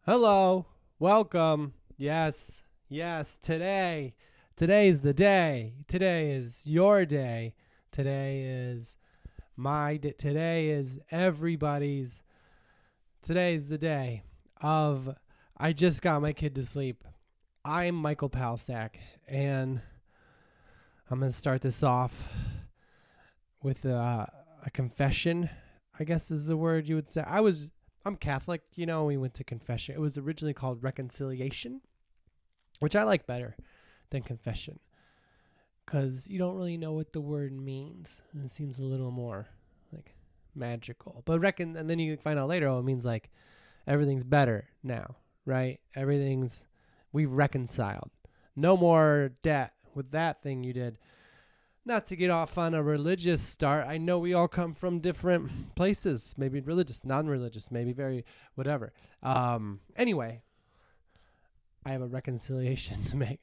Hello, welcome. Today's the day. Today is your day. Today is my day. Today is everybody's. Today's the day of I just got my kid to sleep. I'm Michael Palsack, and I'm going to start this off with a confession, I guess is the word you would say. I'm Catholic, we went to confession. It was originally called reconciliation, which I like better than confession because you don't really know what the word means. And it seems a little more like magical. But and then you find out later, it means like everything's better now, right? We've reconciled. No more debt with that thing you did. Not to get off on a religious start. I know we all come from different places, maybe religious, non-religious, maybe very whatever. Anyway, I have a reconciliation to make.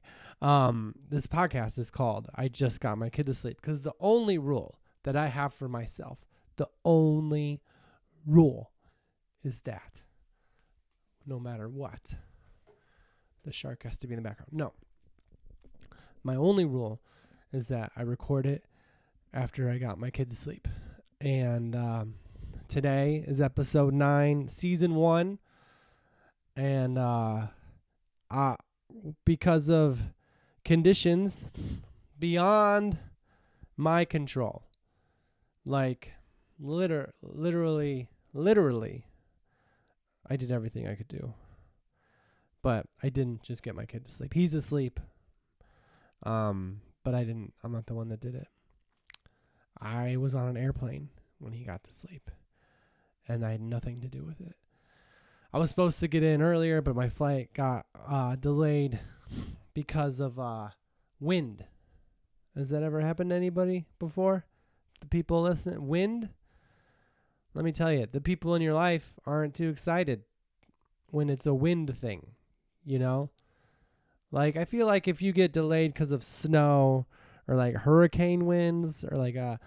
This podcast is called I Just Got My Kid to Sleep because the only rule that I have for myself, the only rule is that no matter what, the shark has to be in the background. No. My only rule is that I record it after I got my kid to sleep. And today is episode 9, season 1. And because of conditions beyond my control, like literally, I did everything I could do. But I didn't just get my kid to sleep. He's asleep. But I'm not the one that did it. I was on an airplane when he got to sleep, and I had nothing to do with it. I was supposed to get in earlier, but my flight got delayed because of wind. Has that ever happened to anybody before? The people listening, wind? Let me tell you, the people in your life aren't too excited when it's a wind thing, Like, I feel like if you get delayed because of snow or like hurricane winds or like or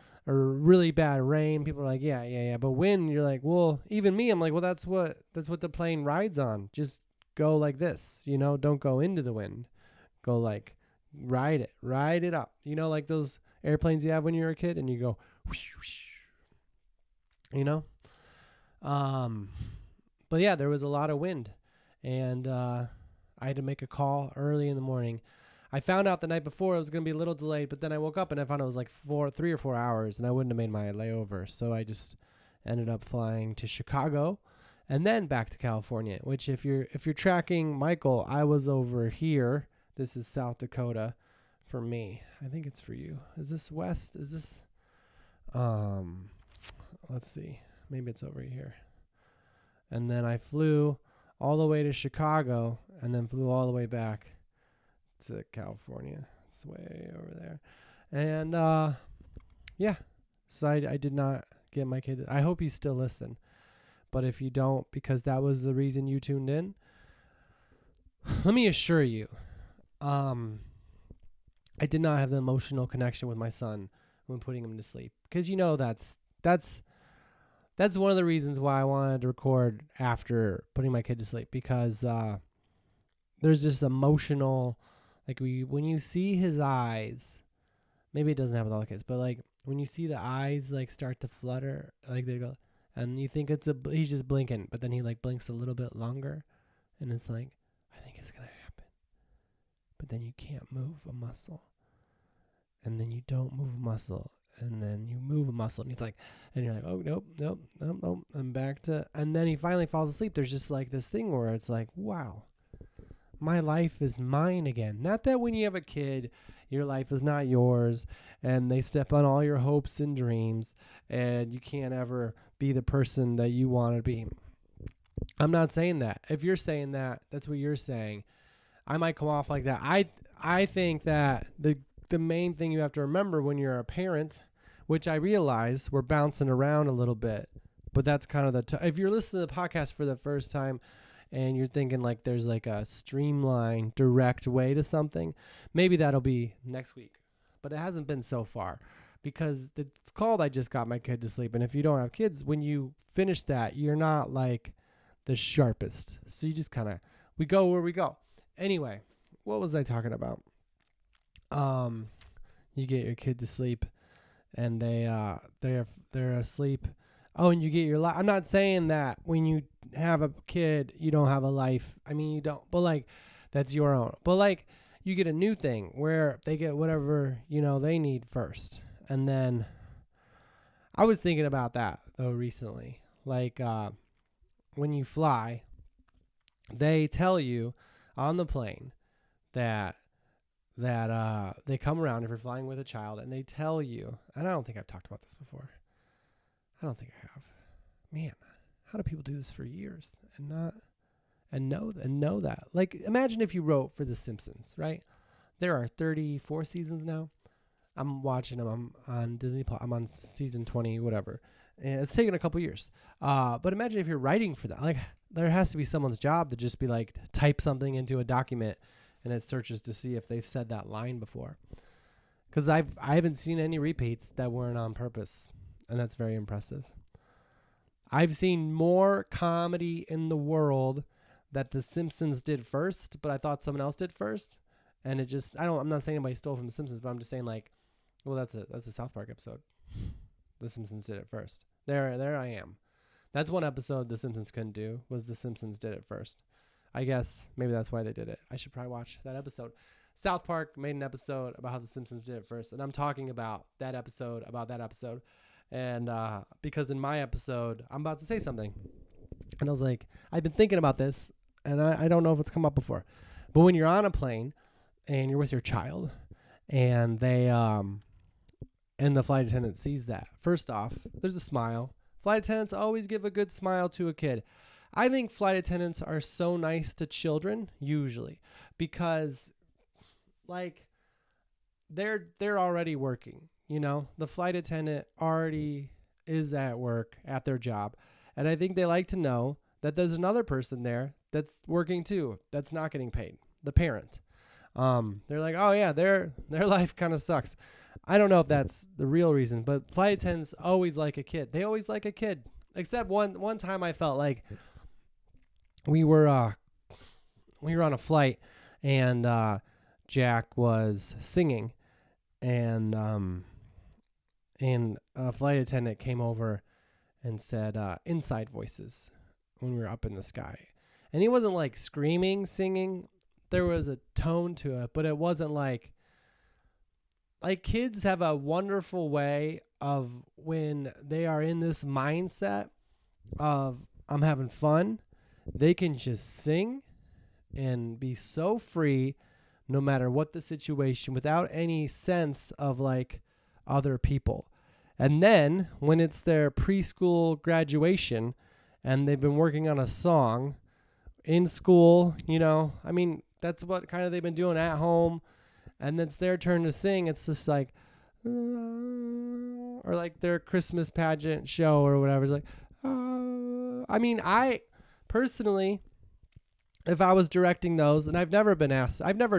really bad rain, people are like, yeah. But wind, you're like, well, even me, I'm like, well, that's what the plane rides on. Just go like this, don't go into the wind. Go like ride it up. Like those airplanes you have when you're a kid and you go, whoosh, whoosh, But yeah, there was a lot of wind, and I had to make a call early in the morning. I found out the night before it was going to be a little delayed, but then I woke up and I found it was like 3 or 4 hours, and I wouldn't have made my layover. So I just ended up flying to Chicago and then back to California, which if you're tracking Michael, I was over here. This is South Dakota for me. I think it's for you. Is this west? Is this let's see. Maybe it's over here. And then I flew all the way to Chicago and then flew all the way back to California. It's way over there. And yeah, so I did not get my kid. I hope you still listen. But if you don't, because that was the reason you tuned in, let me assure you, I did not have the emotional connection with my son when putting him to sleep. Because that's one of the reasons why I wanted to record after putting my kid to sleep, because there's this emotional, like when you see his eyes, maybe it doesn't happen with all the kids, but like when you see the eyes like start to flutter, like they go, and you think he's just blinking, but then he like blinks a little bit longer, and it's like, I think it's gonna happen, but then you can't move a muscle, and then you don't move a muscle. And then you move a muscle, and he's like, and you're like, oh, nope. I'm back to, and then he finally falls asleep. There's just like this thing where it's like, wow, my life is mine again. Not that when you have a kid, your life is not yours, and they step on all your hopes and dreams, and you can't ever be the person that you want to be. I'm not saying that. If you're saying that, that's what you're saying. I might come off like that. I think that the main thing you have to remember when you're a parent, which I realize we're bouncing around a little bit, but that's kind of if you're listening to the podcast for the first time and you're thinking like there's like a streamlined, direct way to something, maybe that'll be next week. But it hasn't been so far because it's called I Just Got My Kid to Sleep. And if you don't have kids, when you finish that, you're not like the sharpest. So you just kind of, we go where we go. Anyway, what was I talking about? You get your kid to sleep, and they're asleep. Oh, and you get your life. I'm not saying that when you have a kid, you don't have a life. I mean, you don't, but like, that's your own. But like, you get a new thing where they get whatever, they need first. And then I was thinking about that though recently. Like, when you fly, they tell you on the plane that they come around if you're flying with a child, and they tell you, and I don't think I've talked about this before. I don't think I have. Man, how do people do this for years and know that? Like, imagine if you wrote for The Simpsons, right? There are 34 seasons now. I'm watching them. I'm on Disney Plus. I'm on season 20, whatever. And it's taken a couple years. But imagine if you're writing for that. Like, there has to be someone's job to just be like, type something into a document and it searches to see if they've said that line before. Because I haven't seen any repeats that weren't on purpose. And that's very impressive. I've seen more comedy in the world that The Simpsons did first, but I thought someone else did first. And it just, I'm not saying anybody stole from The Simpsons, but I'm just saying like, well, that's a South Park episode. The Simpsons did it first. There I am. That's one episode The Simpsons couldn't do, was The Simpsons did it first. I guess maybe that's why they did it. I should probably watch that episode. South Park made an episode about how The Simpsons did it first, and I'm talking about that episode. And because in my episode, I'm about to say something. And I was like, I've been thinking about this, and I don't know if it's come up before. But when you're on a plane and you're with your child, and and the flight attendant sees that, first off, there's a smile. Flight attendants always give a good smile to a kid. I think flight attendants are so nice to children, usually, because, like, they're already working. The flight attendant already is at work at their job. And I think they like to know that there's another person there that's working too, that's not getting paid, the parent. They're like, oh yeah, their life kind of sucks. I don't know if that's the real reason, but flight attendants always like a kid. They always like a kid. Except one time I felt like we were on a flight, and Jack was singing, and a flight attendant came over and said, inside voices, when we were up in the sky. And he wasn't like screaming, singing. There was a tone to it, but it wasn't like kids have a wonderful way of, when they are in this mindset of, I'm having fun, they can just sing and be so free no matter what the situation, without any sense of like other people. And then when it's their preschool graduation and they've been working on a song in school, I mean, that's what kind of they've been doing at home, and it's their turn to sing. It's just like, or like their Christmas pageant show or whatever. It's like, I mean, I personally, if I was directing those, and I've never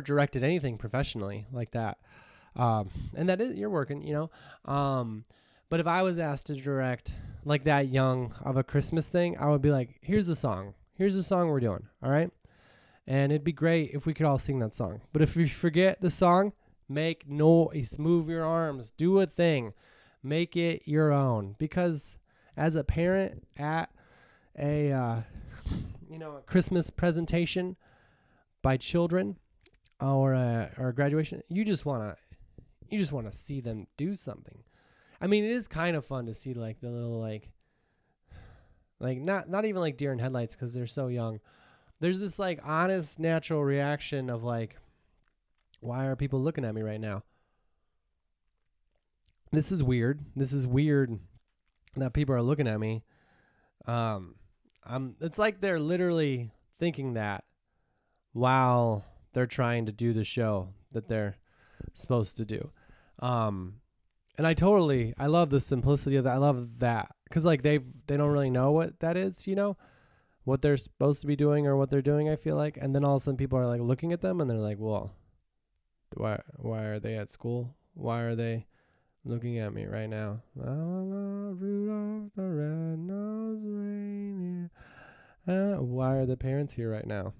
directed anything professionally like that. And that is, you're working, but if I was asked to direct like that young of a Christmas thing, I would be like, here's the song we're doing. All right. And it'd be great if we could all sing that song. But if you forget the song, make noise, move your arms, do a thing, make it your own. Because as a parent at a Christmas presentation by children or a graduation, you just want to see them do something. I mean, it is kind of fun to see like the little like not even like deer in headlights because they're so young. There's this like honest, natural reaction of like, why are people looking at me right now? This is weird that people are looking at me. It's like they're literally thinking that while they're trying to do the show that they're supposed to do. And I love the simplicity of that. I love that because like they don't really know what that is, what they're supposed to be doing or what they're doing, I feel like. And then all of a sudden people are like looking at them and they're like, well, why are they at school? Why are they looking at me right now? Rudolph the red-nosed reindeer. Why are the parents here right now?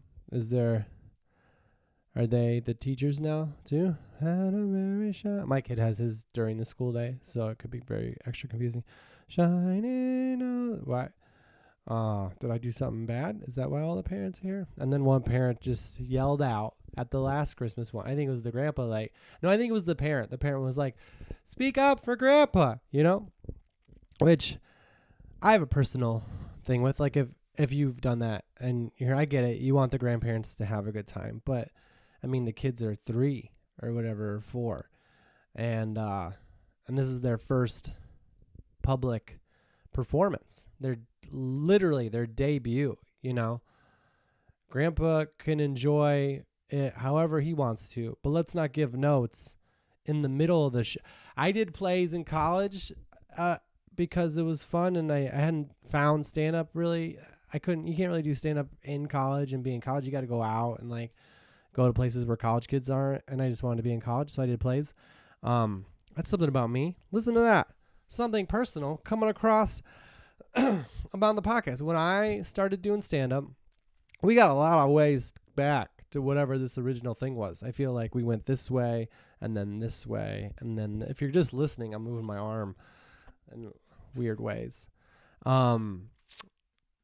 Are they the teachers now too? Had a very shy. My kid has his during the school day, so it could be very extra confusing. Shining. Why? Did I do something bad? Is that why all the parents are here? And then one parent just yelled out at the last Christmas one. I think it was the grandpa. No, I think it was the parent. The parent was like, "Speak up for grandpa," which I have a personal thing with. Like if you've done that and I get it. You want the grandparents to have a good time, but I mean the kids are 3 or whatever, or 4, and this is their first public performance. They're literally their debut. Grandpa can enjoy it however he wants to, but let's not give notes in the middle of the I did plays in college because it was fun, and I hadn't found stand-up really. You can't really do stand-up in college and be in college. You got to go out and go to places where college kids aren't, and I just wanted to be in college, so I did plays. That's something about me. Listen to that. Something personal coming across about the podcast. When I started doing stand-up, we got a lot of ways back to whatever this original thing was. I feel like we went this way and then this way. And then if you're just listening, I'm moving my arm in weird ways.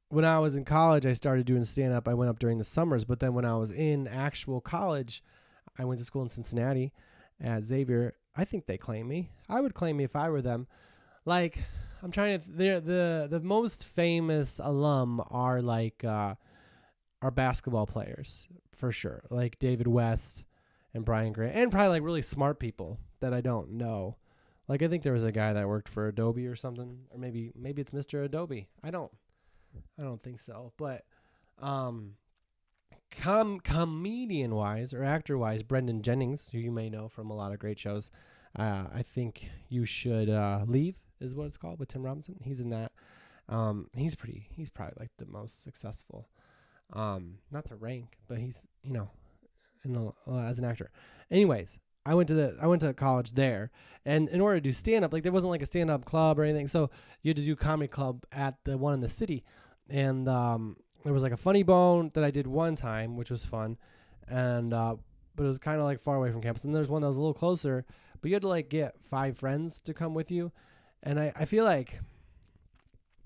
When I was in college, I started doing stand-up. I went up during the summers. But then when I was in actual college, I went to school in Cincinnati at Xavier. I think they claim me. I would claim me if I were them. I'm trying to... The most famous alum are are basketball players, for sure. Like David West and Brian Grant. And probably really smart people that I don't know. I think there was a guy that worked for Adobe or something. Or maybe it's Mr. Adobe. I don't think so. But comedian-wise or actor-wise, Brendan Jennings, who you may know from a lot of great shows, I think you should leave is what it's called with Tim Robinson. He's in that. He's probably the most successful. Not to rank, but he's as an actor. Anyways, I went to college there, and in order to do stand up, there wasn't a stand up club or anything, so you had to do comedy club at the one in the city, and there was a Funny Bone that I did one time, which was fun, and but it was kind of far away from campus. And there's one that was a little closer, but you had to get 5 friends to come with you, and I feel like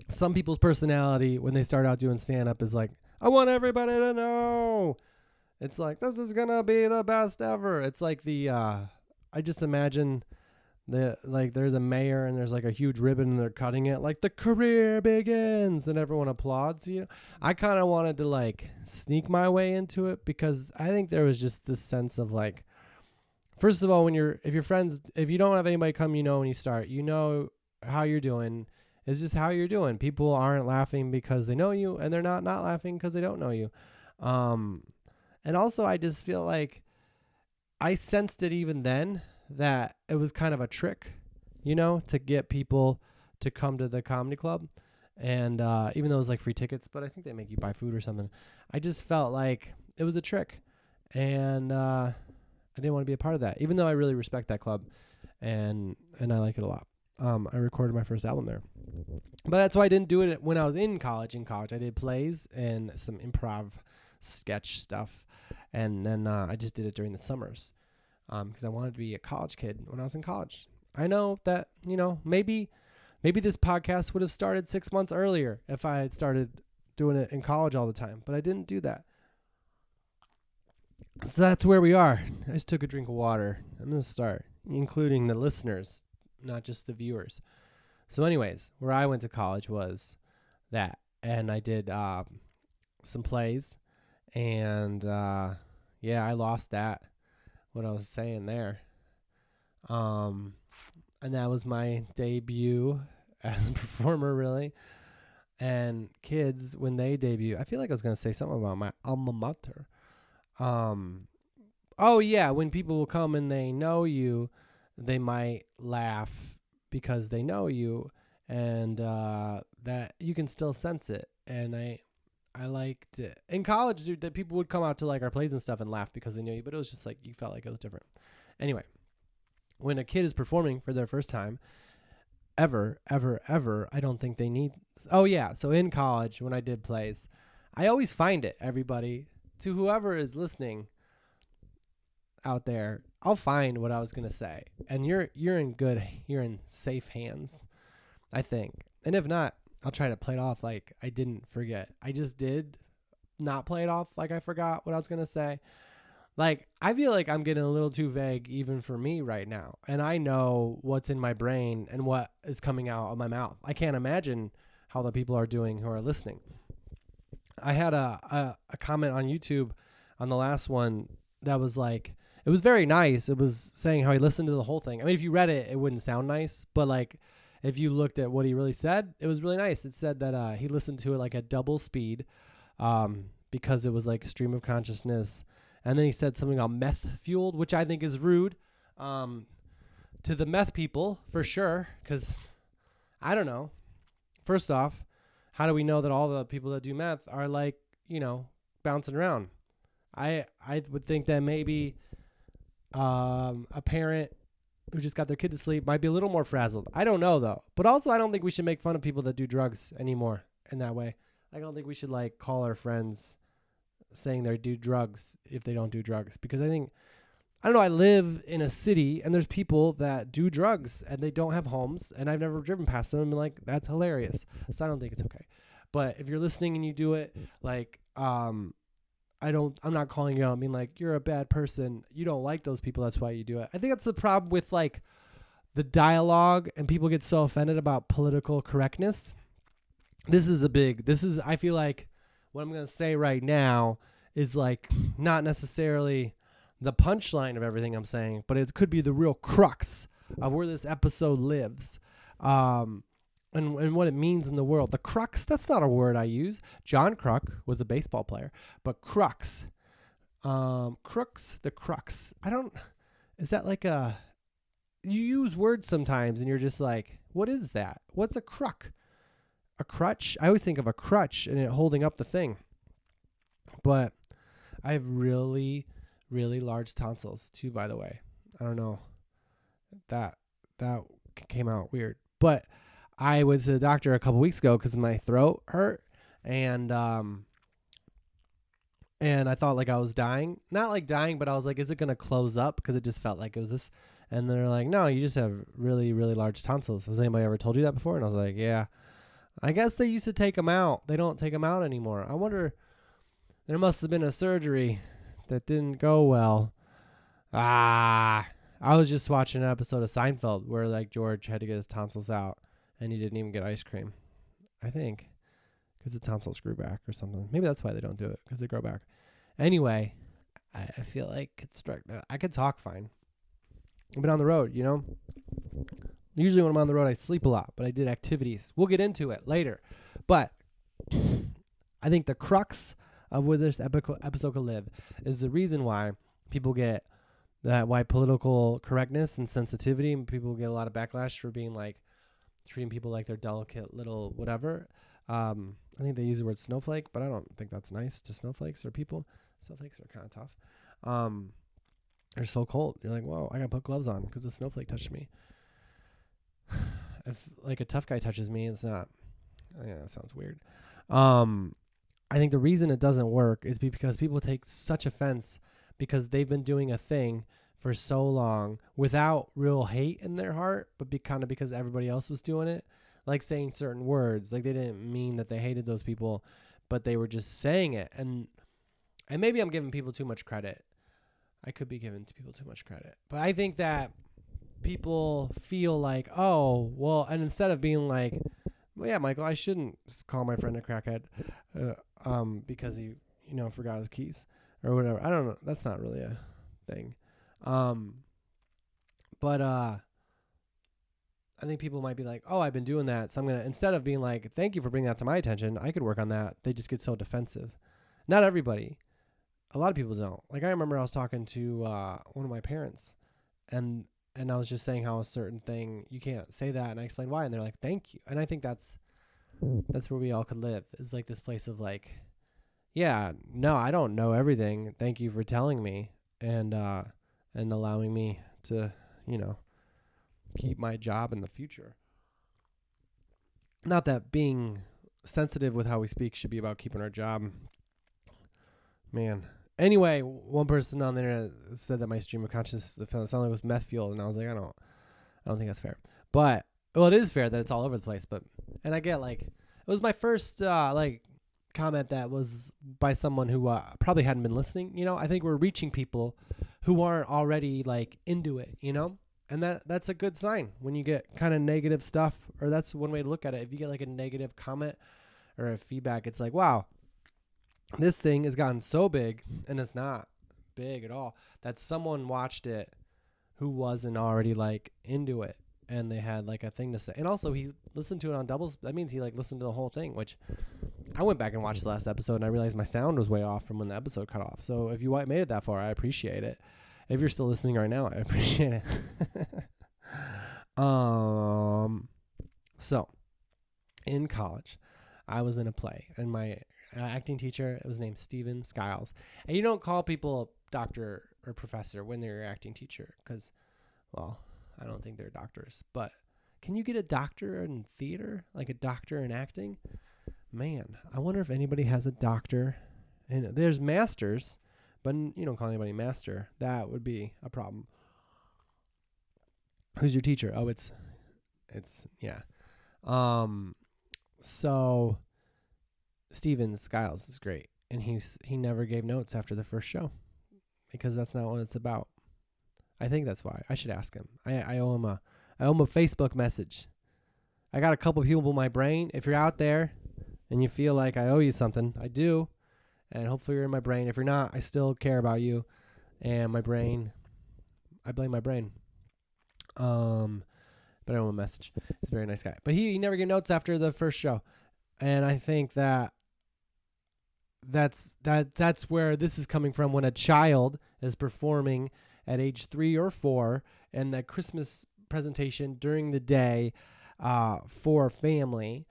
some people's personality when they start out doing stand up is I want everybody to know. It's this is going to be the best ever. It's I just imagine there's a mayor and there's a huge ribbon and they're cutting it. The career begins and everyone applauds. I kind of wanted to sneak my way into it because I think there was just this sense of first of all, if you don't have anybody come, when you start, how you're doing. It's just how you're doing. People aren't laughing because they know you, and they're not laughing because they don't know you. And also, I just feel I sensed it even then that it was kind of a trick, to get people to come to the comedy club. And even though it was free tickets, but I think they make you buy food or something. I just felt it was a trick. And I didn't want to be a part of that, even though I really respect that club and I like it a lot. I recorded my first album there. But that's why I didn't do it when I was in college. In college, I did plays and some improv sketch stuff. And then I just did it during the summers because I wanted to be a college kid when I was in college. I know that, maybe this podcast would have started 6 months earlier if I had started doing it in college all the time. But I didn't do that. So that's where we are. I just took a drink of water. I'm going to start, including the listeners, not just the viewers. So anyways, where I went to college was that. And I did some plays. And, I lost that, what I was saying there. And that was my debut as a performer, really. And kids, when they debut, I feel like I was going to say something about my alma mater. When people will come and they know you, they might laugh because they know you, and that you can still sense it. And I liked it. In college, dude, that people would come out to our plays and stuff and laugh because they knew you, but it was just you felt like it was different. Anyway, when a kid is performing for their first time, ever, I don't think they need... So in college, when I did plays, I always find it, everybody, to whoever is listening out there. I'll find what I was going to say. And you're in safe hands, I think. And if not, I'll try to play it off like I didn't forget. I just did not play it off like I forgot what I was going to say. Like, I feel like I'm getting a little too vague even for me right now. And I know what's in my brain and what is coming out of my mouth. I can't imagine how the people are doing who are listening. I had a comment on YouTube on the last one that was like, it was very nice. It was saying how he listened to the whole thing. I mean, if you read it, it wouldn't sound nice. But, like, if you looked at what he really said, it was really nice. It said that he listened to it like at double speed because it was like stream of consciousness. And then he said something about meth fueled, which I think is rude to the meth people for sure. Because I don't know. First off, how do we know that all the people that do meth are like, bouncing around? I would think that maybe a parent who just got their kid to sleep might be a little more frazzled. I don't know though. But also I don't think we should make fun of people that do drugs anymore in that way. I don't think we should like call our friends saying they do drugs if they don't do drugs, because I don't know, I live in a city and there's people that do drugs and they don't have homes, and I've never driven past them and been like, that's hilarious. So I don't think it's okay. But if you're listening and you do it, like, I'm not calling you out and being like, you're a bad person. You don't like those people. That's why you do it. I think that's the problem with like the dialogue, and people get so offended about political correctness. I feel like what I'm going to say right now is like not necessarily the punchline of everything I'm saying, but it could be the real crux of where this episode lives. And what it means in the world. The crux, that's not a word I use. John Kruk was a baseball player, but crux, the crux. Is that like you use words sometimes and you're just like, what is that? What's a crux? A crutch? I always think of a crutch and it holding up the thing. But I have really, really large tonsils too, by the way. I don't know. That came out weird. But I went to the doctor a couple weeks ago because my throat hurt, and I thought like I was dying. Not like dying, but I was like, is it going to close up? Because it just felt like it was this. And they're like, no, you just have really, really large tonsils. Has anybody ever told you that before? And I was like, yeah. I guess they used to take them out. They don't take them out anymore. I wonder, there must have been a surgery that didn't go well. I was just watching an episode of Seinfeld where like George had to get his tonsils out and he didn't even get ice cream. I think because the tonsils grew back or something. Maybe that's why they don't do it, because they grow back. Anyway, I feel like I could talk fine. I've been on the road, Usually when I'm on the road, I sleep a lot, but I did activities. We'll get into it later. But I think the crux of where this episode could live is the reason why people get that, why political correctness and sensitivity, and people get a lot of backlash for being like, treating people like they're delicate little whatever. I think they use the word snowflake, but I don't think that's nice to snowflakes or people. Snowflakes are kind of tough. They're so cold. You're like, whoa, I got to put gloves on because the snowflake touched me. If like a tough guy touches me, it's not. Yeah, that sounds weird. I think the reason it doesn't work is because people take such offense because they've been doing a thing for so long without real hate in their heart, but kind of because everybody else was doing it, like saying certain words. Like they didn't mean that they hated those people, but they were just saying it. And maybe I'm giving people too much credit. I could be giving people too much credit, but I think that people feel like, oh, well, and instead of being like, well, yeah, Michael, I shouldn't call my friend a crackhead because he, forgot his keys or whatever. I don't know. That's not really a thing. But I think people might be like, oh, I've been doing that. So I'm going to, instead of being like, thank you for bringing that to my attention, I could work on that. They just get so defensive. Not everybody. A lot of people don't. Like I remember I was talking to one of my parents and I was just saying how a certain thing, you can't say that. And I explained why. And they're like, thank you. And I think that's where we all could live, is like this place of like, yeah, no, I don't know everything. Thank you for telling me and allowing me to, keep my job in the future. Not that being sensitive with how we speak should be about keeping our job. Man. Anyway, one person on the internet said that my stream of consciousness sounded like it was meth fueled, and I was like, I don't think that's fair. But well, it is fair that it's all over the place. But and I get like it was my first like comment that was by someone who probably hadn't been listening. You know, I think we're reaching people who aren't already like into it. You know, and that's a good sign when you get kind of negative stuff, or that's one way to look at it. If you get like a negative comment or a feedback, it's like, wow, this thing has gotten so big, and it's not big at all, that someone watched it who wasn't already like into it, and they had like a thing to say. And also he listened to it on doubles. That means he like listened to the whole thing, which I went back and watched the last episode, and I realized my sound was way off from when the episode cut off. So if you made it that far, I appreciate it. If you're still listening right now, I appreciate it. So in college, I was in a play, and my acting teacher, it was named Steven Skiles. And you don't call people doctor or professor when they're your acting teacher, because, well, I don't think they're doctors. But can you get a doctor in theater, like a doctor in acting? Man, I wonder if anybody has a doctor. And there's masters, but you don't call anybody master. That would be a problem. Who's your teacher? Oh, it's yeah. So Steven Skiles is great, and he never gave notes after the first show, because that's not what it's about. I think that's why. I should ask him. I owe him a Facebook message. I got a couple people in my brain. If you're out there and you feel like I owe you something, I do, and hopefully you're in my brain. If you're not, I still care about you, and my brain, I blame my brain. But I owe him a message. He's a very nice guy, but he never gave notes after the first show, and I think that's where this is coming from. When a child is performing at age 3 or 4 and that Christmas presentation during the day for family,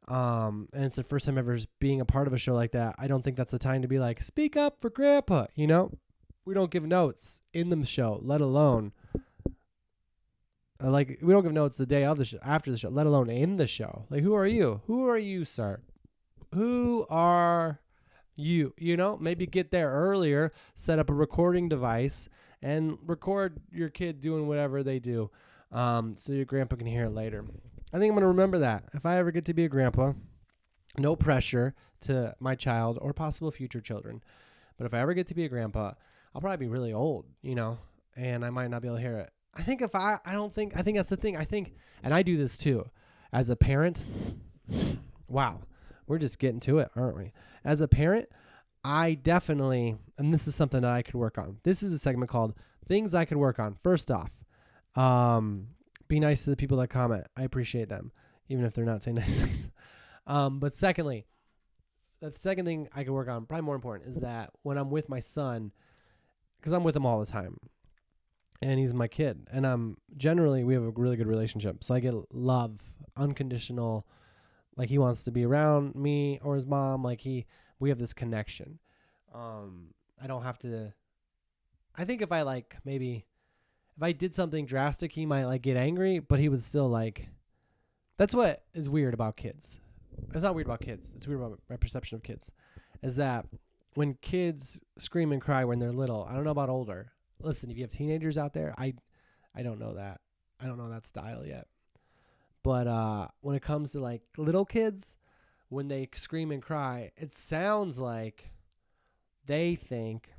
and it's the first time ever being a part of a show like that, I don't think that's the time to be like, speak up for grandpa. You know, we don't give notes in the show, let alone like we don't give notes the day of the show, after the show, let alone in the show. Like, who are you? Who are you, sir? Who are you? You know, maybe get there earlier, set up a recording device, and record your kid doing whatever they do, so your grandpa can hear it later. I think I'm going to remember that. If I ever get to be a grandpa, no pressure to my child or possible future children, but if I ever get to be a grandpa, I'll probably be really old, you know, and I might not be able to hear it. I think I think that's the thing. I think, and I do this too, as a parent. Wow. We're just getting to it, aren't we? As a parent, I definitely, and this is something that I could work on. This is a segment called Things I Could Work On. First off, be nice to the people that comment. I appreciate them, even if they're not saying nice things. But secondly, the second thing I could work on, probably more important, is that when I'm with my son, because I'm with him all the time, and he's my kid, and we have a really good relationship. So I get love, unconditional. Like, he wants to be around me or his mom. Like, we have this connection. I don't have to. I think if I did something drastic, he might like get angry, but he would still like. That's what is weird about kids. It's not weird about kids. It's weird about my perception of kids. Is that when kids scream and cry when they're little, I don't know about older. Listen, if you have teenagers out there, I don't know that. I don't know that style yet. But when it comes to like little kids, when they scream and cry, it sounds like they think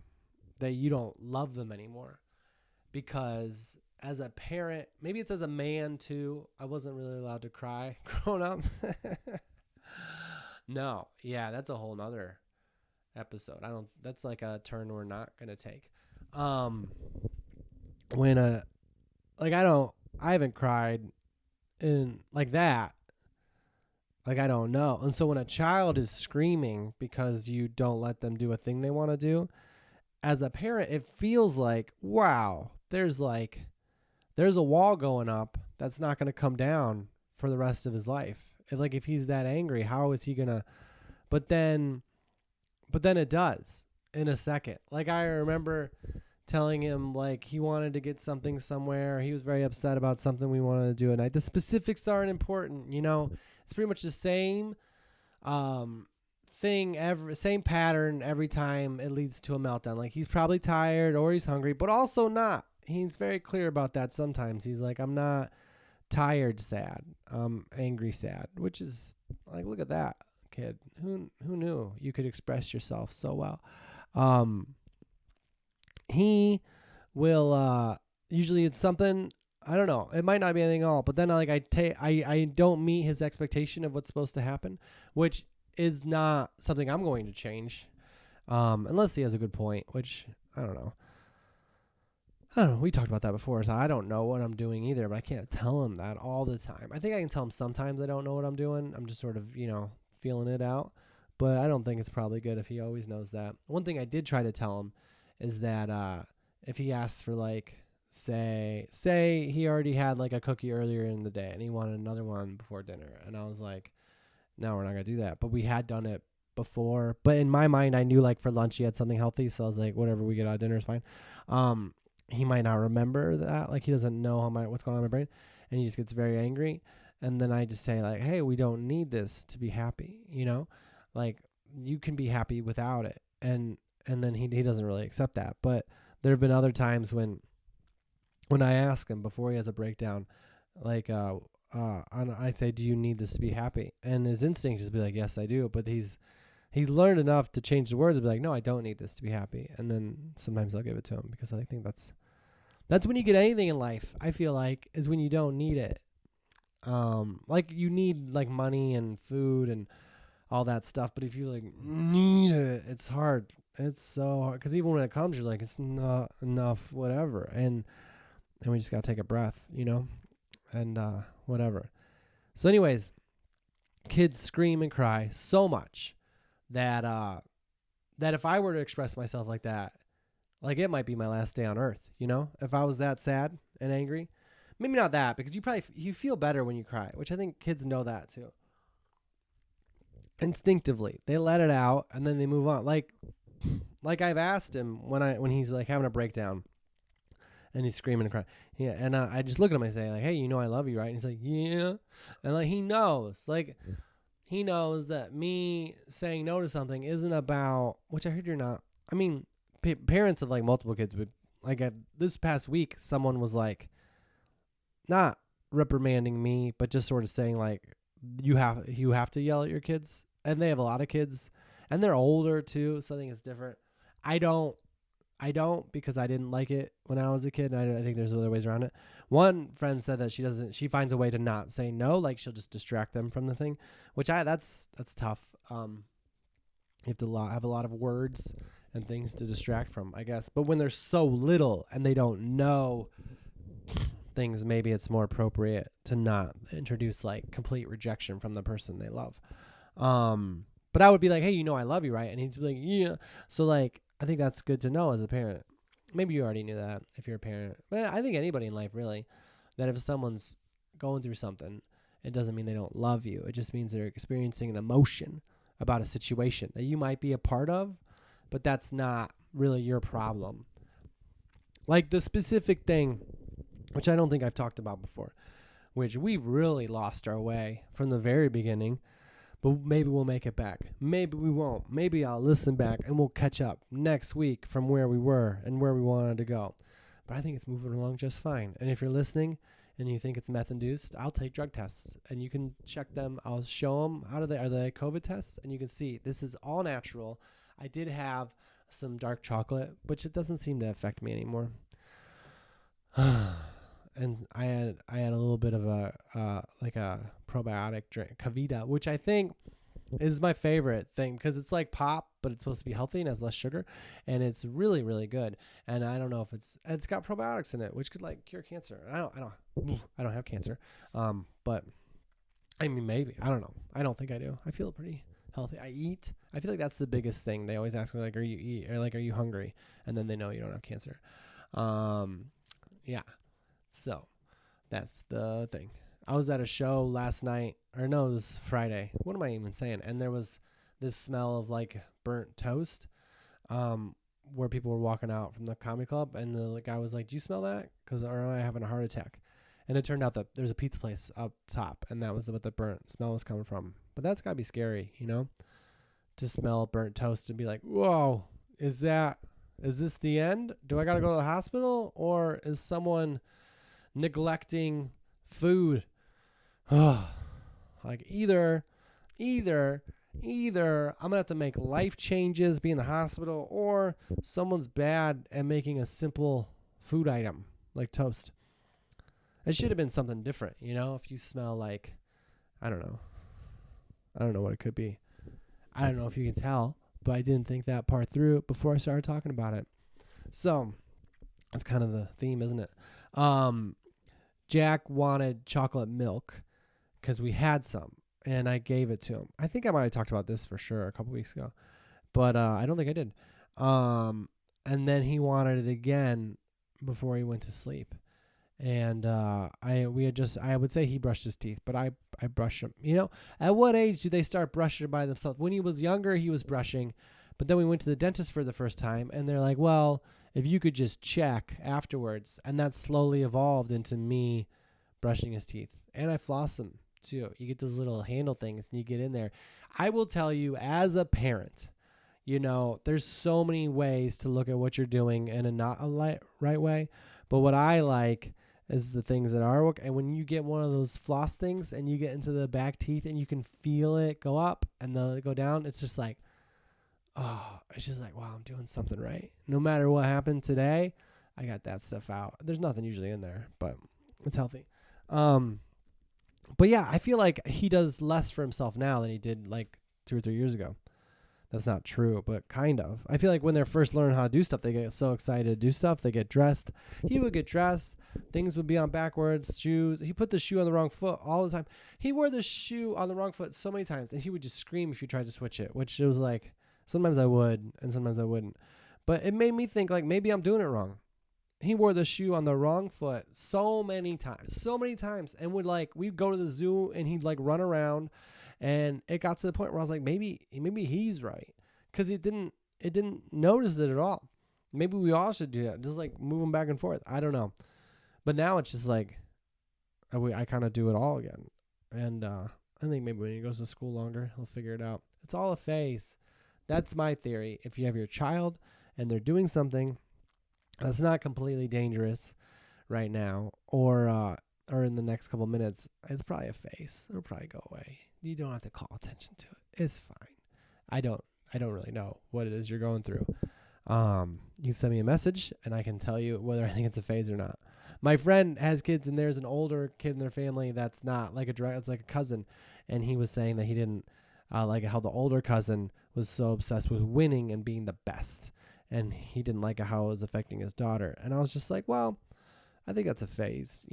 that you don't love them anymore. Because as a parent, maybe it's as a man too. I wasn't really allowed to cry growing up. No, yeah, that's a whole nother episode. That's like a turn we're not gonna take. I haven't cried in like that. Like, I don't know. And so when a child is screaming because you don't let them do a thing they want to do, as a parent, it feels like, wow, there's a wall going up that's not going to come down for the rest of his life. If he's that angry, how is he going to, but then it does in a second. Like, I remember telling him like he wanted to get something somewhere. He was very upset about something we wanted to do at night. The specifics aren't important, you know. It's pretty much the same um, thing, same pattern every time. It leads to a meltdown. Like he's probably tired or he's hungry, but also not. He's very clear about that. Sometimes he's like, I'm not tired sad, angry sad, which is like, look at that kid. Who knew you could express yourself so well? He will usually it's something, I don't know, it might not be anything at all, but then like I don't meet his expectation of what's supposed to happen, which is not something I'm going to change, unless he has a good point, which I don't know. We talked about that before, so I don't know what I'm doing either, but I can't tell him that all the time. I think I can tell him sometimes I don't know what I'm doing. I'm just sort of, feeling it out, but I don't think it's probably good if he always knows that. One thing I did try to tell him is that if he asks for like, say he already had like a cookie earlier in the day and he wanted another one before dinner, and I was like, no, we're not gonna do that. But we had done it before. But in my mind, I knew like for lunch he had something healthy, so I was like, whatever we get out of dinner is fine. He might not remember that, like he doesn't know what's going on in my brain, and he just gets very angry. And then I just say like, hey, we don't need this to be happy, like you can be happy without it. And then he doesn't really accept that. But there have been other times when I ask him before he has a breakdown, like I say, do you need this to be happy? And his instinct is to be like, yes, I do. But he's learned enough to change the words and be like, no, I don't need this to be happy. And then sometimes I'll give it to him because I think that's when you get anything in life, I feel like, is when you don't need it. Like you need like money and food and all that stuff. But if you like need it, it's hard. It's so hard. Because even when it comes, you're like, it's not enough, whatever. And we just got to take a breath, and whatever. So anyways, kids scream and cry so much that if I were to express myself like that, like it might be my last day on earth, if I was that sad and angry. Maybe not that, because you feel better when you cry, which I think kids know that too. Instinctively, they let it out and then they move on. Like I've asked him when he's like having a breakdown and he's screaming and crying. Yeah, and I just look at him and say like, hey, I love you, right? And he's like, yeah. And like he knows that me saying no to something isn't about, which I heard you're not. I mean, parents of like multiple kids would like this past week, someone was like, not reprimanding me, but just sort of saying like, you have to yell at your kids, and they have a lot of kids, and they're older too, so I think it's different. I don't because I didn't like it when I was a kid, and I think there's other ways around it. One friend said that she finds a way to not say no, like she'll just distract them from the thing, which that's tough. You have to have a lot of words and things to distract from, I guess. But when they're so little and they don't know things, maybe it's more appropriate to not introduce like complete rejection from the person they love. But I would be like, hey, I love you, right? And he'd be like, yeah. So like, I think that's good to know as a parent. Maybe you already knew that if you're a parent, but I think anybody in life really, that if someone's going through something, it doesn't mean they don't love you. It just means they're experiencing an emotion about a situation that you might be a part of, but that's not really your problem. Like the specific thing, which I don't think I've talked about before, which we've really lost our way from the very beginning, but maybe we'll make it back. Maybe we won't. Maybe I'll listen back and we'll catch up next week from where we were and where we wanted to go. But I think it's moving along just fine. And if you're listening and you think it's meth-induced, I'll take drug tests and you can check them. I'll show them are they COVID tests, and you can see this is all natural. I did have some dark chocolate, which it doesn't seem to affect me anymore. And I had a little bit of a probiotic drink, Kavita, which I think is my favorite thing because it's like pop, but it's supposed to be healthy and has less sugar, and it's really, really good. And I don't know if it's got probiotics in it, which could like cure cancer. I don't have cancer, but I mean maybe, I don't know. I don't think I do. I feel pretty healthy. I eat. I feel like that's the biggest thing. They always ask me like, are you hungry? And then they know you don't have cancer. Yeah. So that's the thing. I was at a show last night, or no, it was Friday. What am I even saying? And there was this smell of like burnt toast, where people were walking out from the comedy club, and the guy was like, "Do you smell that? Or am I having a heart attack?" And it turned out that there's a pizza place up top, and that was what the burnt smell was coming from. But that's got to be scary, to smell burnt toast and be like, whoa, is this the end? Do I got to go to the hospital? Or is someone neglecting food? Like either I'm gonna have to make life changes, be in the hospital, or someone's bad at making a simple food item like toast. It should have been something different, if you smell like, I don't know what it could be. I don't know if you can tell, but I didn't think that part through before I started talking about it. So that's kind of the theme, isn't it? Jack wanted chocolate milk because we had some, and I gave it to him. I think I might have talked about this for sure a couple weeks ago, but I don't think I did. And then he wanted it again before he went to sleep. And I would say he brushed his teeth, but I brushed him. At what age do they start brushing by themselves? When he was younger, he was brushing, but then we went to the dentist for the first time, and they're like, well, if you could just check afterwards. And that slowly evolved into me brushing his teeth. And I floss them too. You get those little handle things and you get in there. I will tell you, as a parent, there's so many ways to look at what you're doing in a not a right way. But what I like is the things that are work. And when you get one of those floss things and you get into the back teeth and you can feel it go up and then go down, it's just like, wow, I'm doing something right. No matter what happened today, I got that stuff out. There's nothing usually in there, but it's healthy. But yeah, I feel like he does less for himself now than he did like 2 or 3 years ago. That's not true, but kind of. I feel like when they're first learning how to do stuff, they get so excited to do stuff. They get dressed. He would get dressed. Things would be on backwards, shoes. He put the shoe on the wrong foot all the time. He wore the shoe on the wrong foot so many times, and he would just scream if you tried to switch it, which it was like, sometimes I would, and sometimes I wouldn't. But it made me think, like, maybe I'm doing it wrong. He wore the shoe on the wrong foot so many times, and we'd go to the zoo, and he'd, run around, and it got to the point where I was like, maybe he's right, because it didn't notice it at all. Maybe we all should do that, just, move them back and forth. I don't know. But now it's just, I kind of do it all again, and I think maybe when he goes to school longer, he'll figure it out. It's all a phase. That's my theory. If you have your child and they're doing something that's not completely dangerous right now, or in the next couple minutes, it's probably a phase. It'll probably go away. You don't have to call attention to it. It's fine. I don't really know what it is you're going through. You can send me a message and I can tell you whether I think it's a phase or not. My friend has kids, and there's an older kid in their family that's not it's like a cousin, and he was saying that he didn't like how the older cousin was so obsessed with winning and being the best, and he didn't like how it was affecting his daughter. And I was just like, well, I think that's a phase,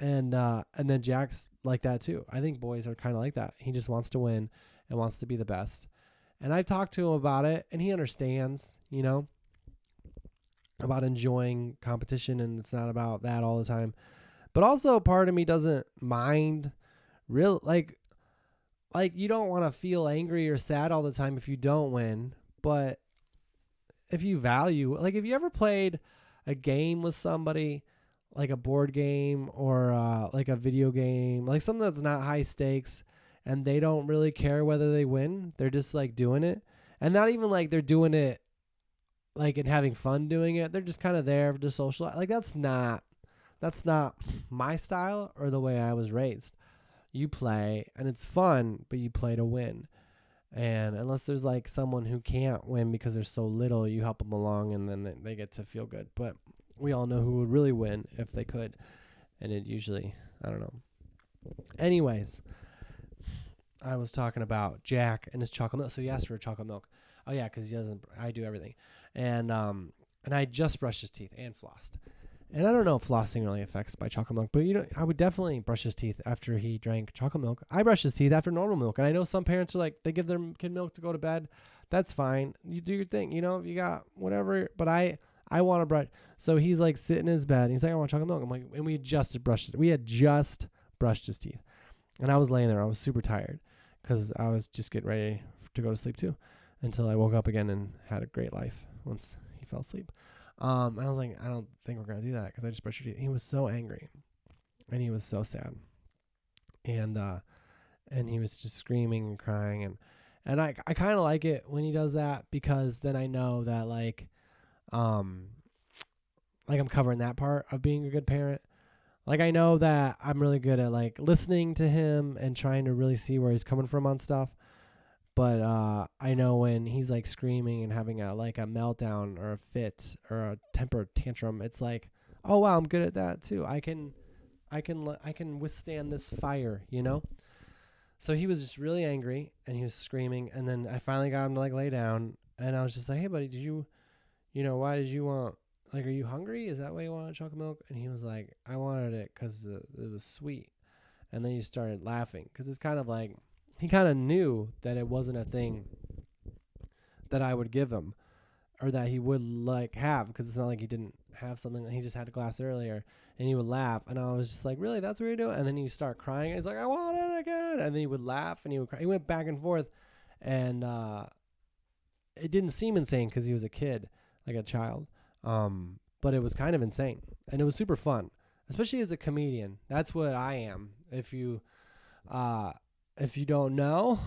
and then Jack's like that too. I think boys are kind of like that. He just wants to win and wants to be the best. And I talked to him about it, and he understands, about enjoying competition, and it's not about that all the time. But also part of me doesn't mind like you don't want to feel angry or sad all the time if you don't win. But if you value, if you ever played a game with somebody, like a board game or a video game, something that's not high stakes, and they don't really care whether they win, they're just doing it, and not even they're doing it and having fun doing it. They're just kind of there to socialize. That's not my style or the way I was raised. You play and it's fun, but you play to win. And unless there's someone who can't win because they're so little, you help them along and then they get to feel good. But we all know who would really win if they could. And it usually, I don't know. Anyways, I was talking about Jack and his chocolate milk. So he asked for chocolate milk. Oh yeah, because I do everything. And I just brushed his teeth and flossed. And I don't know if flossing really affects by chocolate milk, but I would definitely brush his teeth after he drank chocolate milk. I brush his teeth after normal milk. And I know some parents are they give their kid milk to go to bed. That's fine. You do your thing, you got whatever. But I want to brush. So he's sitting in his bed. And he's like, I want chocolate milk. I'm like, and we had just brushed his teeth. And I was laying there. I was super tired because I was just getting ready to go to sleep too, until I woke up again and had a great life once he fell asleep. And I was like, I don't think we're going to do that because I just brushed your teeth. He was so angry. and he was so sad. And he was just screaming and crying, and I kind of like it when he does that, because then I know that like I'm covering that part of being a good parent. Like, I know that I'm really good at like listening to him and trying to really see where he's coming from on stuff. But I know when he's like screaming and having a meltdown or a fit or a temper tantrum, it's like, oh wow, I'm good at that too. I can withstand this fire, you know? So he was just really angry and he was screaming, and then I finally got him to like lay down, and I was just like, hey buddy, why did you want, like, are you hungry? Is that why you wanted chocolate milk? And he was like, I wanted it because it was sweet. And then he started laughing, because it's kind of like, he kind of knew that it wasn't a thing that I would give him or that he would like have, because it's not like he didn't have something. He just had a glass earlier, and he would laugh, and I was just like, really, that's what you're doing? And then he would start crying, and he's like, I want it again. And then he would laugh, and he would cry. He went back and forth, and it didn't seem insane because he was a kid, like a child, but it was kind of insane, and it was super fun, especially as a comedian. That's what I am. If you don't know,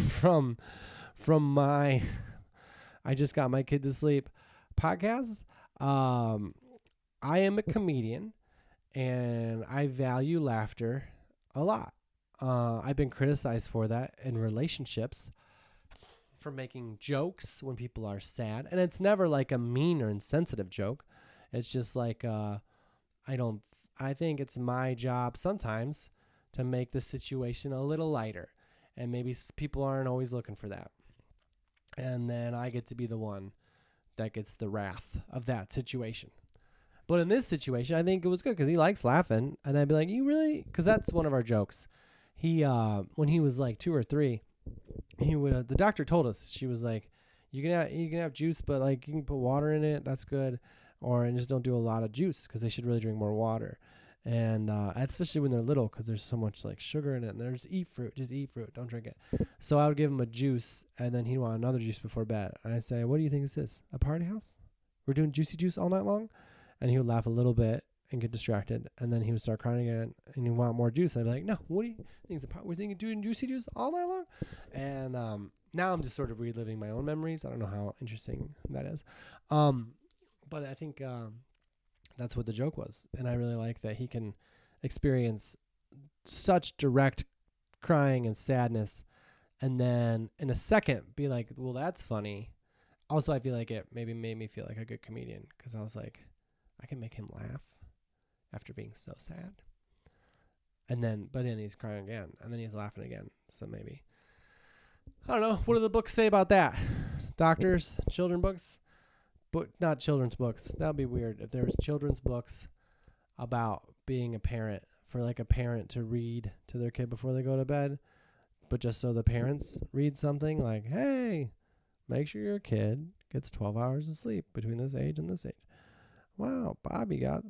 from my I just got my kid to sleep podcast, I am a comedian, and I value laughter a lot. I've been criticized for that in relationships, for making jokes when people are sad, and it's never like a mean or insensitive joke. It's just like I think it's my job sometimes to make the situation a little lighter, and maybe people aren't always looking for that, and then I get to be the one that gets the wrath of that situation. But in this situation, I think it was good because he likes laughing, and I'd be like, you really? Because that's one of our jokes. He when he was like 2 or 3, he would the doctor told us, she was like, you can have juice, but like you can put water in it, that's good, and just don't do a lot of juice, because they should really drink more water. And especially when they're little, because there's so much like sugar in it, and just eat fruit, don't drink it. So I would give him a juice, and then he'd want another juice before bed, and I'd say, what do you think this is, a party house? We're doing juicy juice all night long? And he would laugh a little bit and get distracted, and then he would start crying again, and he'd want more juice. I'd be like, no, what do you think? We're thinking doing juicy juice all night long? And now I'm just sort of reliving my own memories. I don't know how interesting that is. But I think that's what the joke was. And I really like that he can experience such direct crying and sadness, and then in a second be like, well, that's funny. Also, I feel like it maybe made me feel like a good comedian, because I was like, I can make him laugh after being so sad. But then he's crying again, and then he's laughing again. So maybe, I don't know. What do the books say about that? Doctors, children books, not children's books. That would be weird if there was children's books about being a parent, for like a parent to read to their kid before they go to bed, but just so the parents read something like, hey, make sure your kid gets 12 hours of sleep between this age and this age. Wow, Bobby got...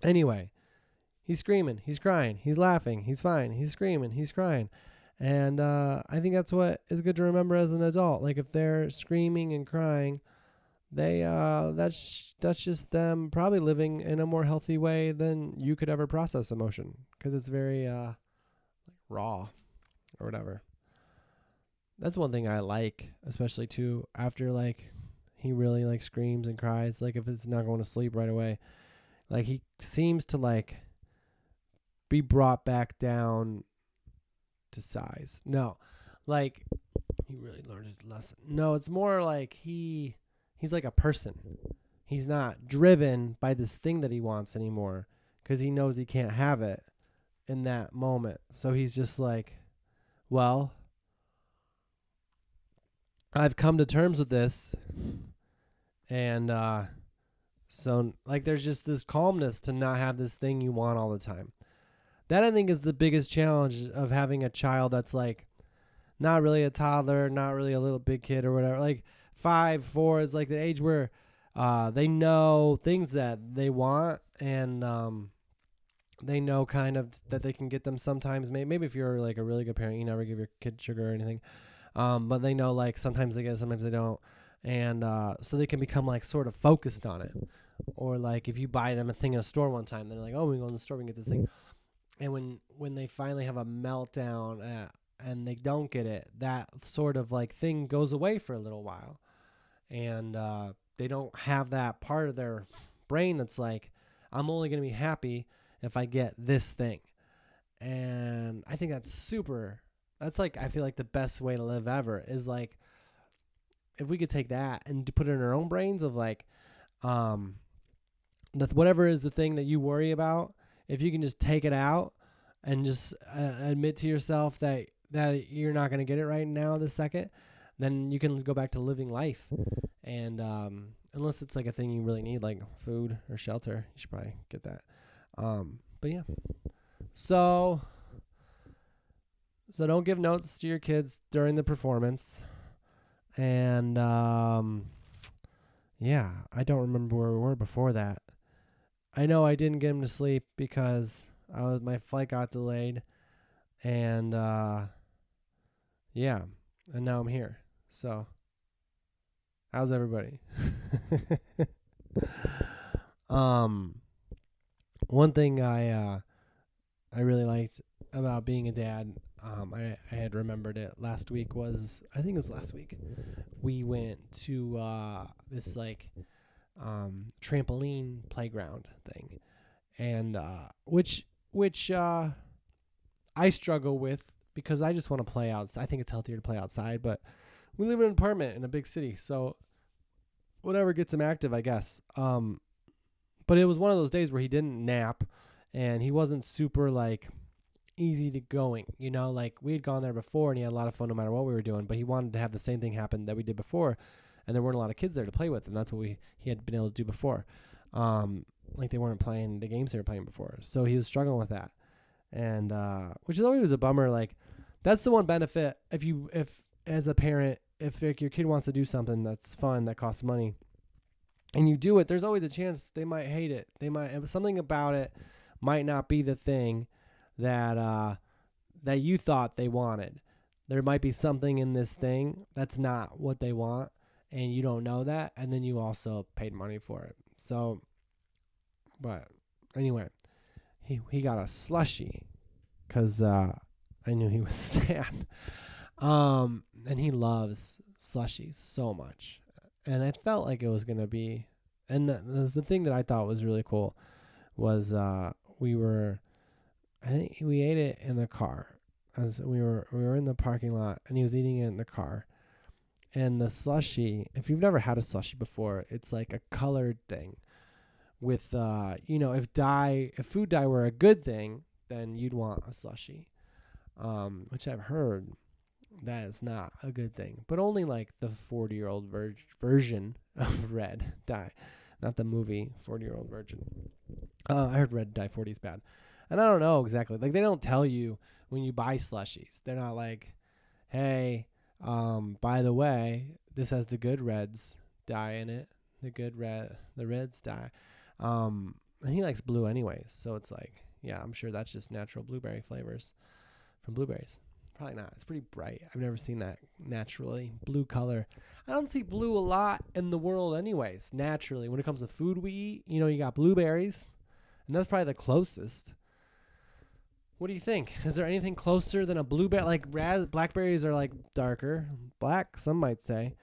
Anyway, he's screaming, he's crying, he's laughing, he's fine, he's screaming, he's crying. And I think that's what is good to remember as an adult. Like, if they're screaming and crying, that's just them probably living in a more healthy way than you could ever process emotion, because it's very raw or whatever. That's one thing I like, especially too, after like he really like screams and cries, like if it's not going to sleep right away, like he seems to like be brought back down to size. No, like he really learned his lesson. No, it's more like he's like a person. He's not driven by this thing that he wants anymore, because he knows he can't have it in that moment. So he's just like, well, I've come to terms with this, and so like there's just this calmness to not have this thing you want all the time. That, I think, is the biggest challenge of having a child that's like not really a toddler, not really a little big kid or whatever. Like 5, 4 is like the age where they know things that they want, and they know kind of that they can get them sometimes. Maybe if you're like a really good parent, you never give your kid sugar or anything. But they know like sometimes they get it, sometimes they don't. And so they can become like sort of focused on it. Or like if you buy them a thing in a store one time, they're like, oh, we go in the store, we can get this thing. And when they finally have a meltdown and they don't get it, that sort of like thing goes away for a little while. And they don't have that part of their brain that's like, I'm only going to be happy if I get this thing. And I think that's like, I feel like the best way to live ever is like, if we could take that and put it in our own brains of like, whatever is the thing that you worry about, if you can just take it out and just admit to yourself that you're not going to get it right now this second, then you can go back to living life. And unless it's like a thing you really need, like food or shelter, you should probably get that. But yeah. So don't give notes to your kids during the performance. And yeah, I don't remember where we were before that. I know I didn't get him to sleep because my flight got delayed. And yeah, and now I'm here. So how's everybody? One thing I really liked about being a dad, I had remembered it last week was, I think it was last week, we went to this like trampoline playground thing, and which I struggle with because I just want to play outside. I think it's healthier to play outside, but we live in an apartment in a big city, so whatever gets him active, I guess. But it was one of those days where he didn't nap, and he wasn't super like easy to going, like we had gone there before and he had a lot of fun no matter what we were doing, but he wanted to have the same thing happen that we did before, and there weren't a lot of kids there to play with, and that's what he had been able to do before. Like they weren't playing the games they were playing before, so he was struggling with that, and which is always a bummer. Like that's the one benefit if as a parent, if like, your kid wants to do something that's fun that costs money and you do it, there's always a chance they might hate it. They might, something about it might not be the thing that you thought they wanted. There might be something in this thing that's not what they want, and you don't know that, and then you also paid money for it. So, but anyway, he got a slushy because I knew he was sad. And he loves slushies so much, and I felt like it was gonna be. And the thing that I thought was really cool was I think we ate it in the car as we were in the parking lot, and he was eating it in the car. And the slushy, if you've never had a slushy before, it's like a colored thing with if food dye were a good thing, then you'd want a slushy. Which I've heard that is not a good thing, but only like the 40-year-old version of red dye, not the movie 40-year-old virgin. I heard red dye 40 is bad. And I don't know exactly. Like, they don't tell you when you buy slushies. They're not like, hey, by the way, this has the good reds dye in it. The reds dye. And he likes blue anyways. So it's like, yeah, I'm sure that's just natural blueberry flavors from blueberries. Probably not. It's pretty bright. I've never seen that naturally. Blue color. I don't see blue a lot in the world anyways, naturally. When it comes to food we eat, you got blueberries. And that's probably the closest. What do you think? Is there anything closer than a blueberry? Like blackberries are like darker black, some might say.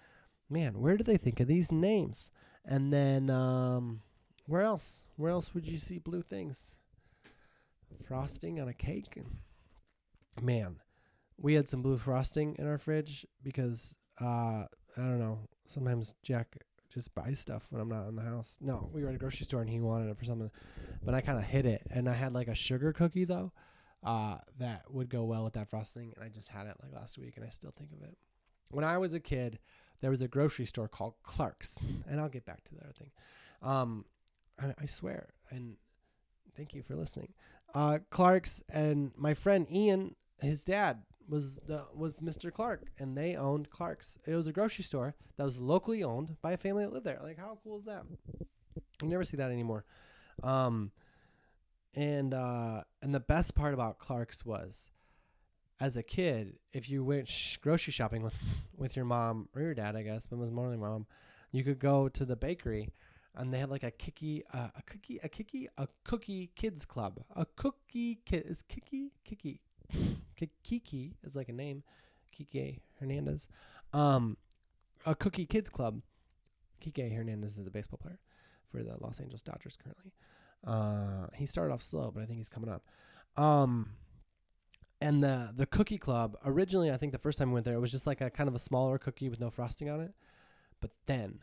Man, where do they think of these names? And then where else? Where else would you see blue things? Frosting on a cake? Man, we had some blue frosting in our fridge because I don't know. Sometimes Jack just buys stuff when I'm not in the house. No, we were at a grocery store and he wanted it for something, but I kind of hid it. And I had like a sugar cookie though. That would go well with that frosting, and I just had it like last week, and I still think of it. When I was a kid, there was a grocery store called Clark's, and I'll get back to the other thing. I swear, and thank you for listening. Clark's, and my friend Ian, his dad was Mr. Clark, and they owned Clark's. It was a grocery store that was locally owned by a family that lived there. Like, how cool is that? You never see that anymore. And the best part about Clark's was, as a kid, if you went grocery shopping with your mom or your dad, I guess, but it was more than mom, you could go to the bakery and they had like a cookie kids club. A cookie kid is Kiki is like a name, Kike Hernandez. A cookie kids club. Kike Hernandez is a baseball player for the Los Angeles Dodgers currently. He started off slow, but I think he's coming on. And the cookie club, originally, I think the first time we went there, it was just like a kind of a smaller cookie with no frosting on it. But then,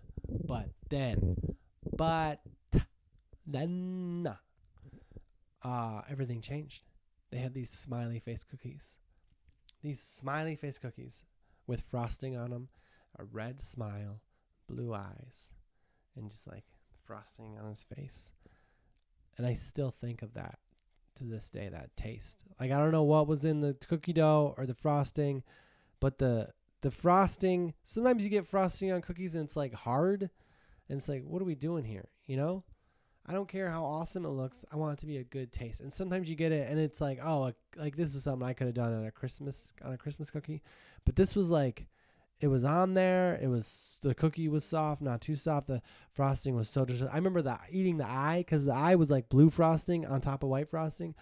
everything changed. They had these smiley face cookies. These smiley face cookies with frosting on them, a red smile, blue eyes, and just like frosting on his face. And I still think of that to this day, that taste. Like, I don't know what was in the cookie dough or the frosting, but the frosting, sometimes you get frosting on cookies and it's like hard, and it's like, what are we doing here? You know? I don't care how awesome it looks. I want it to be a good taste. And sometimes you get it and it's like, oh, like this is something I could have done on a Christmas cookie. But this was like, it was on there. The cookie was soft, not too soft. The frosting was so delicious. I remember eating the eye, because the eye was like blue frosting on top of white frosting.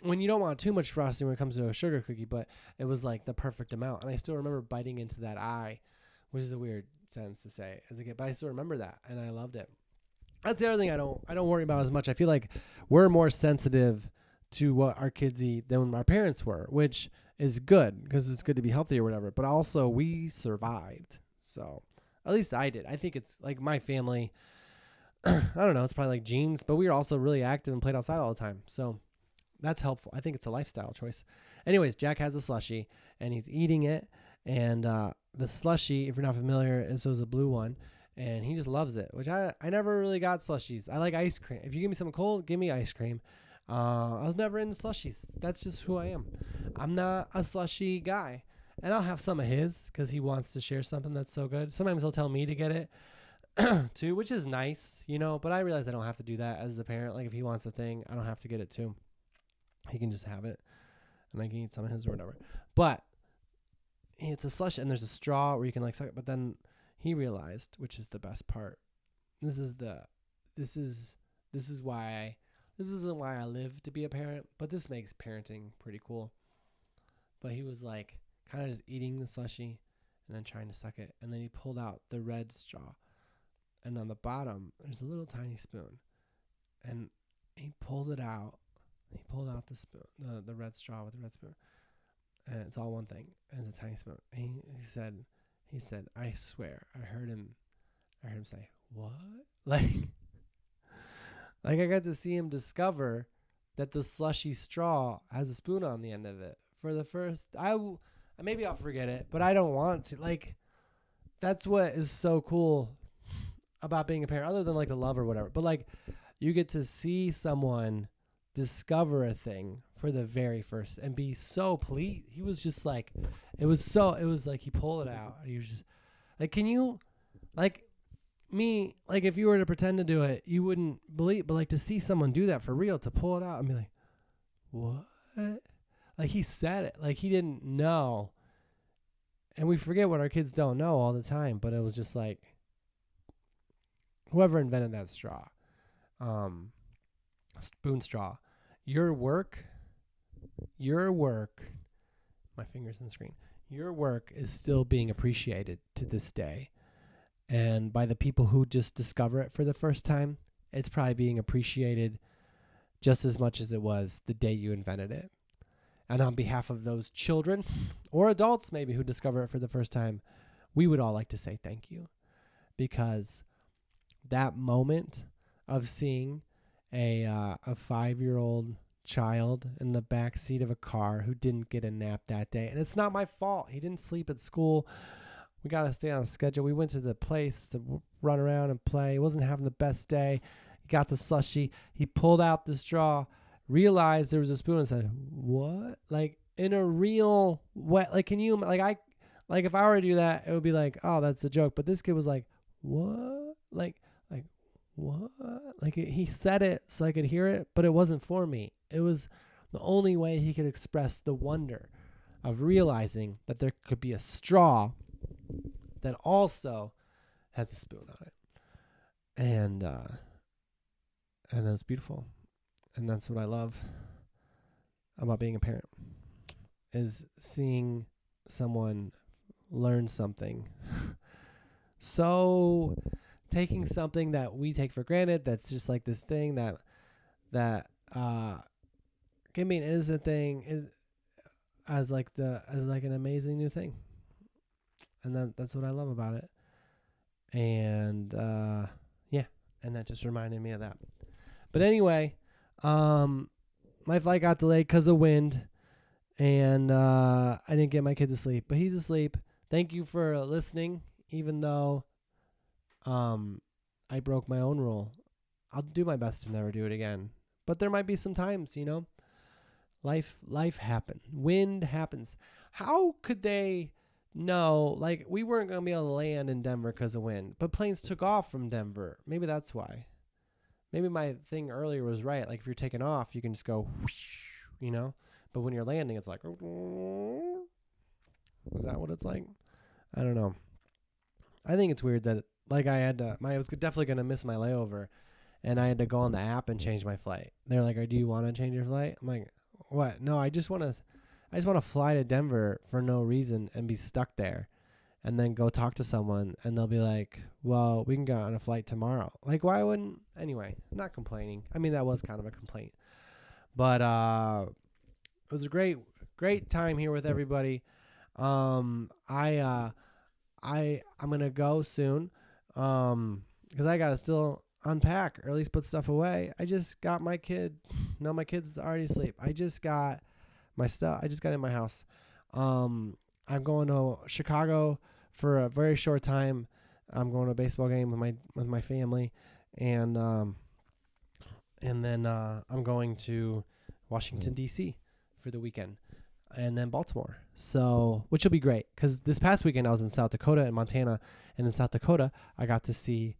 When you don't want too much frosting when it comes to a sugar cookie, but it was like the perfect amount. And I still remember biting into that eye, which is a weird sentence to say as a kid, but I still remember that, and I loved it. That's the other thing I don't worry about as much. I feel like we're more sensitive to what our kids eat than our parents were, which is good because it's good to be healthy or whatever. But also, we survived. So at least I did. I think it's like my family. I don't know. It's probably like genes, but we were also really active and played outside all the time. So that's helpful. I think it's a lifestyle choice. Anyways, Jack has a slushy and he's eating it. And the slushy, if you're not familiar, is a blue one. And he just loves it, which I never really got slushies. I like ice cream. If you give me something cold, give me ice cream. I was never into slushies. That's just who I am. I'm not a slushy guy. And I'll have some of his because he wants to share something that's so good. Sometimes he'll tell me to get it too, which is nice, you know. But I realize I don't have to do that as the parent. Like, if he wants a thing, I don't have to get it too. He can just have it. And I can eat some of his or whatever. But it's a slush, and there's a straw where you can like suck it. But then he realized, which is the best part. This isn't why I live to be a parent, but this makes parenting pretty cool. But he was like kind of just eating the slushy and then trying to suck it. And then he pulled out the red straw. And on the bottom, there's a little tiny spoon. And he pulled it out. He pulled out the spoon, the red straw with the red spoon. And it's all one thing. And it's a tiny spoon. And he said, I swear, I heard him say, what? Like I got to see him discover that the slushy straw has a spoon on the end of it for the first, maybe I'll forget it, but I don't want to. Like, that's what is so cool about being a parent, other than like the love or whatever. But like, you get to see someone discover a thing for the very first and be so pleased. He was just like, it was like he pulled it out. He was just like, can you, like, me, like, if you were to pretend to do it, you wouldn't believe, but like to see someone do that for real, to pull it out and be like, what? Like, he said it, like he didn't know. And we forget what our kids don't know all the time, but it was just like, whoever invented that straw, spoon straw, your work, my finger's on the screen, your work is still being appreciated to this day. And by the people who just discover it for the first time, it's probably being appreciated just as much as it was the day you invented it. And on behalf of those children or adults maybe who discover it for the first time, we would all like to say thank you. Because that moment of seeing a 5-year-old child in the back seat of a car who didn't get a nap that day, and it's not my fault. He didn't sleep at school. We got to stay on a schedule. We went to the place to run around and play. He wasn't having the best day. He got the slushy. He pulled out the straw, realized there was a spoon, and said, what? Like, in a real way. Like, can you, like, if I were to do that, it would be like, oh, that's a joke. But this kid was like, what? Like, what? Like, he said it so I could hear it, but it wasn't for me. It was the only way he could express the wonder of realizing that there could be a straw that also has a spoon on it. And it was beautiful. And that's what I love about being a parent, is seeing someone learn something. So taking something that we take for granted, that's just like this thing that can be an innocent thing, as like an amazing new thing. And that's what I love about it. And yeah, and that just reminded me of that. But anyway, my flight got delayed because of wind, and I didn't get my kid to sleep, but he's asleep. Thank you for listening, even though I broke my own rule. I'll do my best to never do it again. But there might be some times, life happens. Wind happens. How could they know? Like, we weren't going to be able to land in Denver because of wind, but planes took off from Denver. Maybe that's why. Maybe my thing earlier was right. Like, if you're taking off, you can just go, whoosh, But when you're landing, it's like, is that what it's like? I don't know. I think it's weird that, like, I was definitely going to miss my layover, and I had to go on the app and change my flight. They're like, do you want to change your flight? I'm like, what? No, I just want to fly to Denver for no reason and be stuck there, and then go talk to someone, and they'll be like, well, we can go on a flight tomorrow. Like, why wouldn't? Anyway, not complaining. I mean, that was kind of a complaint. But it was a great time here with everybody. I'm gonna go soon, because I gotta still unpack, or at least put stuff away. I just got my kid. No, my kid's already asleep. I just got my stuff. I just got in my house. I'm going to Chicago for a very short time. I'm going to a baseball game with my family, and then I'm going to Washington D.C. for the weekend, and then Baltimore. So, which will be great, because this past weekend I was in South Dakota and Montana, and in South Dakota I got to see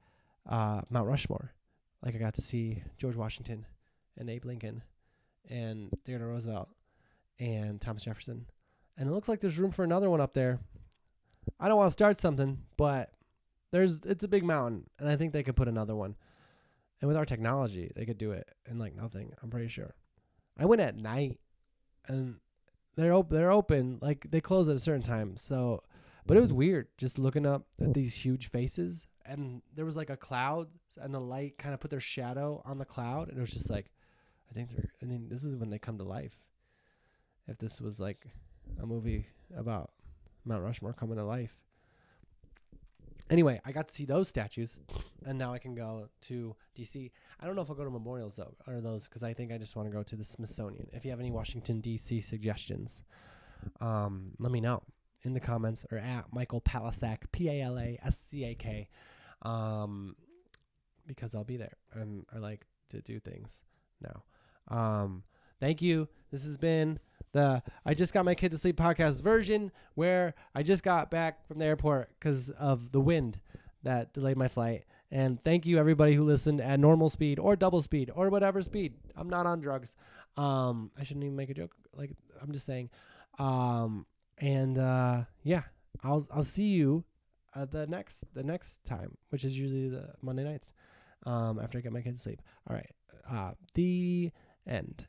Mount Rushmore. Like, I got to see George Washington and Abe Lincoln and Theodore Roosevelt and Thomas Jefferson. And it looks like there's room for another one up there. I don't want to start something, but it's a big mountain, and I think they could put another one. And with our technology, they could do it in like nothing, I'm pretty sure. I went at night, and they're open, like they close at a certain time. So, but it was weird just looking up at these huge faces, and there was like a cloud, and the light kind of put their shadow on the cloud, and it was just like, I think this is when they come to life. If this was like a movie about Mount Rushmore coming to life. Anyway, I got to see those statues, and now I can go to D.C. I don't know if I'll go to memorials, though, or those, because I think I just want to go to the Smithsonian. If you have any Washington, D.C. suggestions, let me know in the comments, or at Michael Palasak, P-A-L-A-S-C-A-K, because I'll be there, and I like to do things now. Thank you. This has been the I Just Got My Kid to Sleep podcast version, where I just got back from the airport because of the wind that delayed my flight. And thank you, everybody who listened at normal speed or double speed or whatever speed. I'm not on drugs. I shouldn't even make a joke. Like, I'm just saying. Yeah, I'll see you the next time, which is usually the Monday nights, after I get my kids to sleep. All right. The end.